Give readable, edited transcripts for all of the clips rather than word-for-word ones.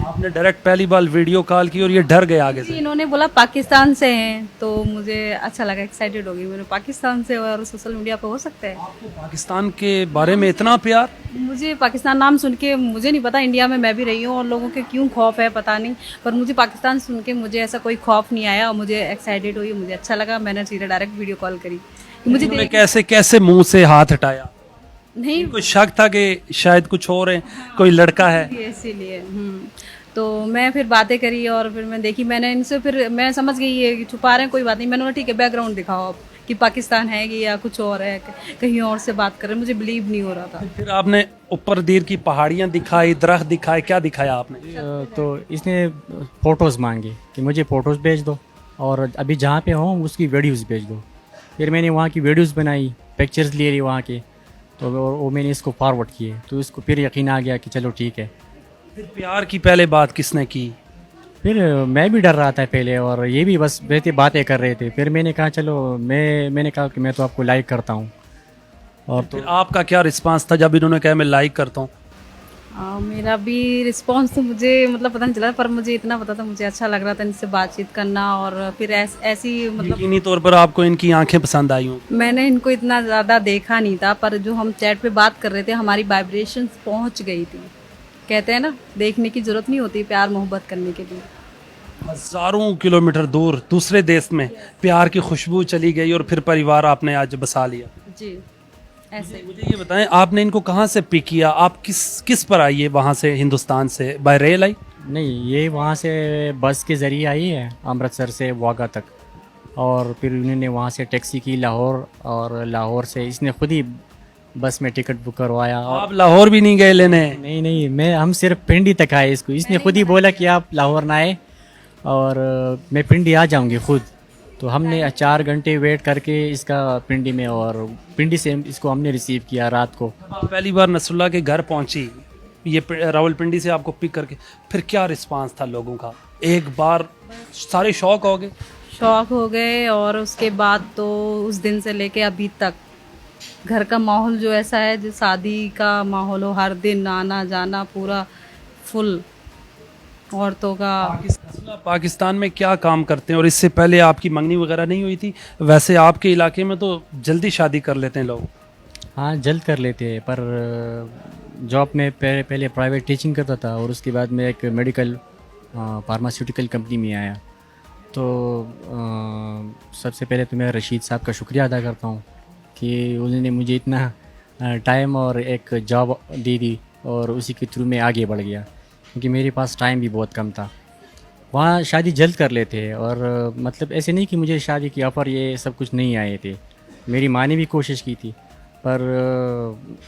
आपने डायरेक्ट पहली बार video call की और ये डर गए आगे से? इन्होंने बोला पाकिस्तान से हैं, तो मुझे अच्छा लगा, एक्साइटेड हो गई मैंने, पाकिस्तान से और सोशल मीडिया पे हो सकता है। आपको पाकिस्तान के बारे में इतना प्यार? मुझे पाकिस्तान नाम सुन के, मुझे नहीं पता, इंडिया में मैं भी रही हूँ और लोगों के क्यों खौफ है पता नहीं, पर मुझे पाकिस्तान सुन के मुझे ऐसा कोई खौफ नहीं आया और मुझे एक्साइटेड हुई, मुझे अच्छा लगा, मैंने सीधे डायरेक्ट वीडियो कॉल करी। मुझे उन्होंने कैसे कैसे मुंह से हाथ हटाया? नहीं, कोई शक था कि शायद कुछ और है, कोई लड़का है? इसीलिए तो मैं फिर बातें करी और फिर मैं देखी, मैंने इनसे, फिर मैं समझ गई ये कि छुपा रहे हैं, कोई बात नहीं, मैंने बोला ठीक है बैकग्राउंड दिखाओ आप कि पाकिस्तान है कि या कुछ और है, कहीं और से बात कर रहे हैं, मुझे बिलीव नहीं हो रहा था। फिर आपने ऊपर दीर की पहाड़ियाँ दिखाई, दरख्त दिखाए, क्या दिखाया आपने? तो इसने फ़ोटोज़ मांगे कि मुझे फ़ोटोज़ भेज दो और अभी जहाँ पे हूँ उसकी वीडियोज़ भेज दो। फिर मैंने वहाँ की वीडियोज़ बनाई, पिक्चर्स ले ली वहाँ के, तो वो मैंने इसको फॉरवर्ड किए, तो इसको फिर यकीन आ गया कि चलो ठीक है। फिर प्यार की पहले बात किसने की? फिर मैं भी डर रहा था पहले और ये भी बस बैठे बातें कर रहे थे। फिर मैंने कहा चलो, मैंने कहा कि मैं तो आपको लाइक करता हूँ। और तो फिर आपका क्या रिस्पांस था जब इन्होंने कहा मैं लाइक करता हूँ? मेरा भी रिस्पॉन्स तो मुझे मतलब पता नहीं चला, पर मुझे इतना पता था, मुझे अच्छा लग रहा था इनसे बातचीत करना, और फिर ऐसी मतलब यकीनी तौर पर आपको इनकी आंखें पसंद आई हों? मैंने इनको इतना ज़्यादा देखा नहीं था, पर जो हम चैट पे बात कर रहे थे हमारी वाइब्रेशंस पहुंच गई थी। कहते हैं ना, देखने की जरूरत नहीं होती प्यार मोहब्बत करने के लिए। हजारों किलोमीटर दूर दूसरे देश में प्यार की खुशबू चली गई और फिर परिवार आपने आज बसा लिया। जी, ऐसे ही। मुझे ये बताएं, आपने इनको कहाँ से पिक किया? आप किस पर आई है वहाँ से, हिंदुस्तान से बाय रेल आई? नहीं, ये वहाँ से बस के ज़रिए आई है अमृतसर से वाघा तक, और फिर उन्होंने वहाँ से टैक्सी की लाहौर, और लाहौर से इसने खुद ही बस में टिकट बुक करवाया। और आप लाहौर भी नहीं गए लेने? नहीं, हम सिर्फ पिंडी तक आए। इसने खुद ही बोला कि आप लाहौर ना आए और मैं पिंडी आ जाऊंगी खुद। तो हमने 4 घंटे वेट करके इसका पिंडी में, और पिंडी से इसको हमने रिसीव किया रात को। आप पहली बार नसरुल्लाह के घर पहुंची, ये रावलपिंडी से आपको पिक करके, फिर क्या रिस्पांस था लोगों का? एक बार सारे शौक हो गए? शौक हो गए, और उसके बाद तो उस दिन से लेके अभी तक घर का माहौल जो ऐसा है, जो शादी का माहौल हो, हर दिन आना जाना पूरा फुल औरतों का। नसरुल्लाह पाकिस्तान में क्या काम करते हैं, और इससे पहले आपकी मंगनी वगैरह नहीं हुई थी? वैसे आपके इलाके में तो जल्दी शादी कर लेते हैं लोग। हाँ, जल्द कर लेते हैं, पर जॉब में पहले प्राइवेट टीचिंग करता था, और उसके बाद मैं एक मेडिकल फार्मास्यूटिकल कंपनी में आया। तो सबसे पहले तो मैं रशीद साहब का शुक्रिया अदा करता हूँ कि उन्होंने मुझे इतना टाइम और एक जॉब दी थी, और उसी के थ्रू मैं आगे बढ़ गया, क्योंकि मेरे पास टाइम भी बहुत कम था। वहाँ शादी जल्द कर लेते हैं, और मतलब ऐसे नहीं कि मुझे शादी की ऑफ़र ये सब कुछ नहीं आए थे। मेरी माँ ने भी कोशिश की थी, पर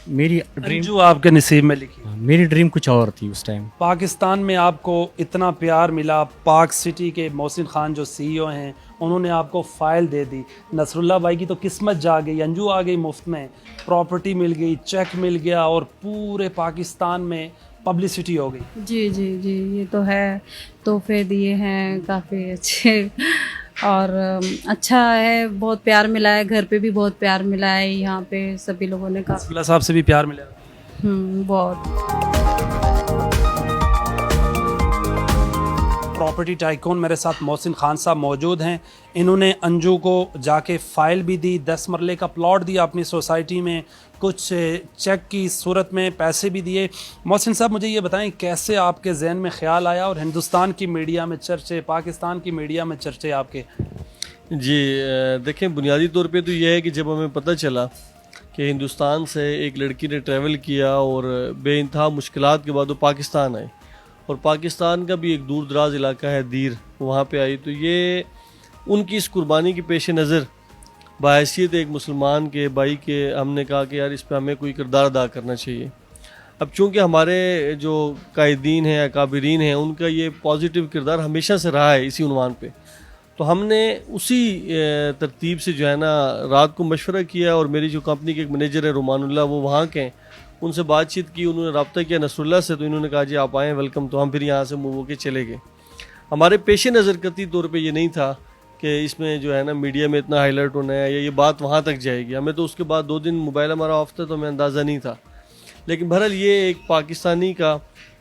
मेरी जो आपके नसीब में लिखी ड्रीम कुछ और थी उस टाइम। पाकिस्तान में आपको इतना प्यार मिला, पाक सिटी के मोहसिन खान जो CEO हैं उन्होंने आपको फ़ाइल दे दी, नसरुल्लाह भाई की तो किस्मत जा गई, अंजू आ गई मुफ्त में, प्रॉपर्टी मिल गई, चेक मिल गया, और पूरे पाकिस्तान में पब्लिसिटी हो गई। जी जी जी, ये तो है, तोहफे दिए हैं काफ़ी अच्छे, और अच्छा है, बहुत प्यार मिला है, घर पे भी बहुत प्यार मिला है, यहाँ पे सभी लोगों ने काफ़ी नसरुल्लाह साहब से भी प्यार मिला? बहुत। प्रॉपर्टी टाइकून मेरे साथ मोहसिन खान साहब मौजूद हैं। इन्होंने अंजू को जाके फ़ाइल भी दी, 10 मरले का प्लॉट दिया अपनी सोसाइटी में, कुछ चेक की सूरत में पैसे भी दिए। मोहसिन साहब, मुझे ये बताएं, कैसे आपके जहन में ख्याल आया, और हिंदुस्तान की मीडिया में चर्चे, पाकिस्तान की मीडिया में चर्चे आपके? जी देखें, बुनियादी तौर पे तो ये है कि जब हमें पता चला कि हिंदुस्तान से एक लड़की ने ट्रैवल किया और बेइंतहा मुश्किलात के बाद वो पाकिस्तान आई, और पाकिस्तान का भी एक दूर दराज इलाका है दीर, वहाँ पे आई, तो ये उनकी इस कुर्बानी के पेश नज़र बाहैसियत एक मुसलमान के भाई के हमने कहा कि यार इस पे हमें कोई किरदार अदा करना चाहिए। अब चूँकि हमारे जो कायदीन हैं, अकाबरीन हैं, उनका ये पॉजिटिव किरदार हमेशा से रहा है इसी उन्वान पे, तो हमने उसी तरतीब से जो है ना रात को मशवरा किया, और मेरी जो कंपनी के एक मैनेजर है रुमानुल्लाह, वो वहाँ के हैं, उनसे बातचीत की, उन्होंने रब्ता किया नसरुल्लाह से, तो इन्होंने कहा जी आप आएँ, वेलकम। तो हम फिर यहाँ से मूव होकर चले गए। हमारे पेश नज़र कतई तौर पे ये नहीं था कि इसमें जो है ना मीडिया में इतना हाईलाइट होना है या ये बात वहाँ तक जाएगी। हमें तो उसके बाद 2 दिन मोबाइल हमारा ऑफ था, तो हमें अंदाज़ा नहीं था। लेकिन बहरहाल ये एक पाकिस्तानी का